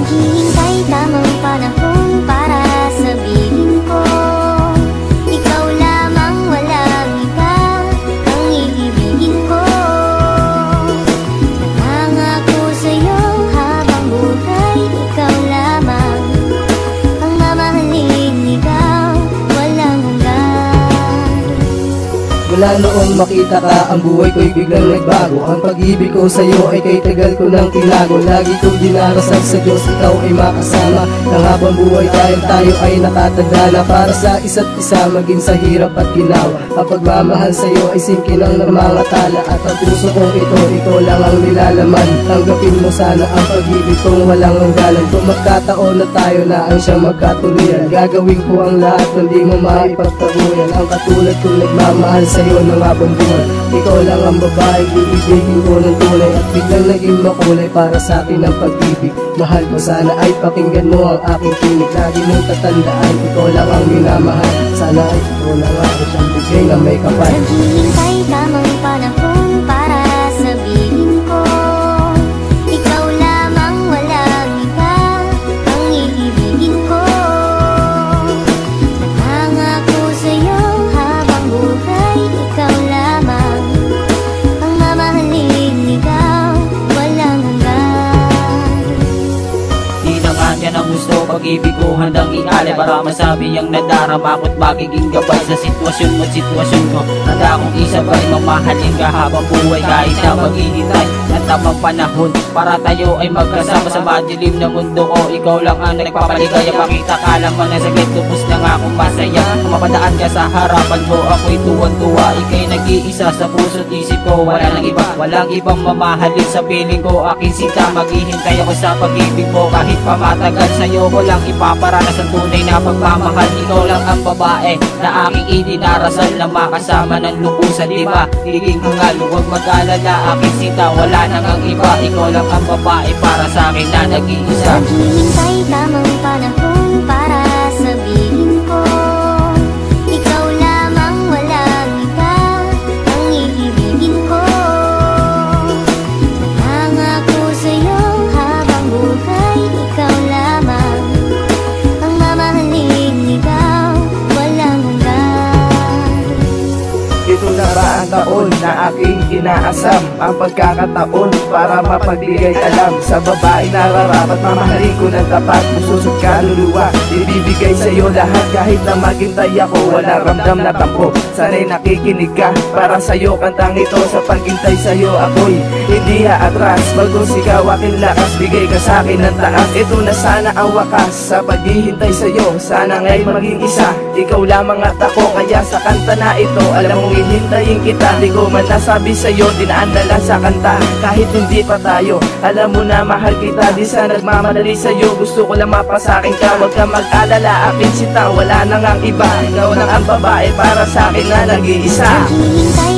Naghihintay tamang panahon para sabihin ko, ikaw lamang, walang iba ang iibigin ko. Nangangako sa'yo habang buhay, ikaw lamang ang mamahalin, ikaw walang hanggan. Mula noong makita ka, ang buhay ko'y biglang nagbago. Ang pag-ibig ko sa'yo ay kay tagal ko nang tinago. Lagi kong dinarasal sa Diyos, ikaw ay makasama nang habang buhay dahil tayo ay nakatanda na para sa isa't isa, maging sa hirap at ginawa. Ang pagmamahal sa'yo ay singkin ng mga tala, at ang puso kong ito lang ang nilalaman. Tanggapin mo sana ang pag-ibig kong walang hangganan. Kung magkataon na tayo na ang siyang magkatuluyan, gagawin ko ang lahat na di mo maipagtaguyan. Ang katulad kong nagmamahal sa'yo ng habang buhay, ikaw lang ang babae iibigin ko ng tunay. At biglang naging makulay para sa akin ang pag-ibig. Mahal ko, sana ay pakinggan mo ang aking tinig. Lagi mong tatandaan, ikaw lang ang minamahal. Sana ay ikaw lang ang siyang bigay na may kapal. Naghihintay tamang panahon para sabihin ko, ikaw lamang, walang iba ang iibigin ko. Nangangako sa'yo habang buhay, ikaw lamang ang mamahalin, ikaw walang hanggan. Di naman yan ang gusto, pag-ibig ko handang ialay para masabi ang nadarama ko't magiging gabay sa sitwasyon mo't sitwasyon ko. Handa akong isabay, mamahalin ka habang buhay kahit na maghihintay ng tamang panahon para tayo ay magkasama sa madilim na mundo ko. Ikaw lang ang nagpapaligaya, pakita ka naman na sakit, tubos na nga akong masaya. Mapadaan ka sa harapan ko, ako'y tuwan-tuwa. Ika'y nag-iisa sa puso't isip ko, wala nang iba, walang ibang mamahalin sa piling ko. Aking sinta, maghihintay ako sa pag-ibig mo kahit pa matagal. Sa'yo ko lang ipaparanas ang tunay na pagmamahal. Ikaw lang ang babae na aking idinarasal, na makasama ng lubusan, diba? Higing hangal, huwag mag-alala, aking sinta, wala nang ang iba. Ikaw lang ang babae para sa akin na nag-iisa. Naghihintay tamang panahon para sabihin ko, ikaw lamang, walang iba ang iibigin ko. Nangangako sa'yo habang buhay, ikaw lamang ang mamahalin, ikaw walang hanggan. Ito na ba ang taon na aking inaasam, ang pagkakataon para mapagbigay alam sa babae nararapat, mamahalin ko ng tapat, puso't kaluluwa. Ibibigay sa'yo lahat kahit na maghintay ako, walang ramdam na tampo. Sana'y nakikinig ka, para sa'yo kantang ito. Sa paghintay sa'yo ako'y hindi haatras, bagos ikaw aking lakas, bigay ka sa'kin ng taas. Ito na sana ang wakas sa paghihintay sa'yo, sana nga'y maging isa, ikaw lamang at ako. Kaya sa kanta na ito, alam mong hihintayin kita. Di ko man nasabi sa'yo, dinaan na lang sa kanta. Kahit hindi pa tayo, alam mo na mahal kita. Di sa nagmamadali sa'yo, gusto ko lang mapasakin ka. Huwag ka mag-alala, aking sinta, wala nang ang iba. Ikaw lang ang babae para sa'kin na nag-iisa. Naghihintay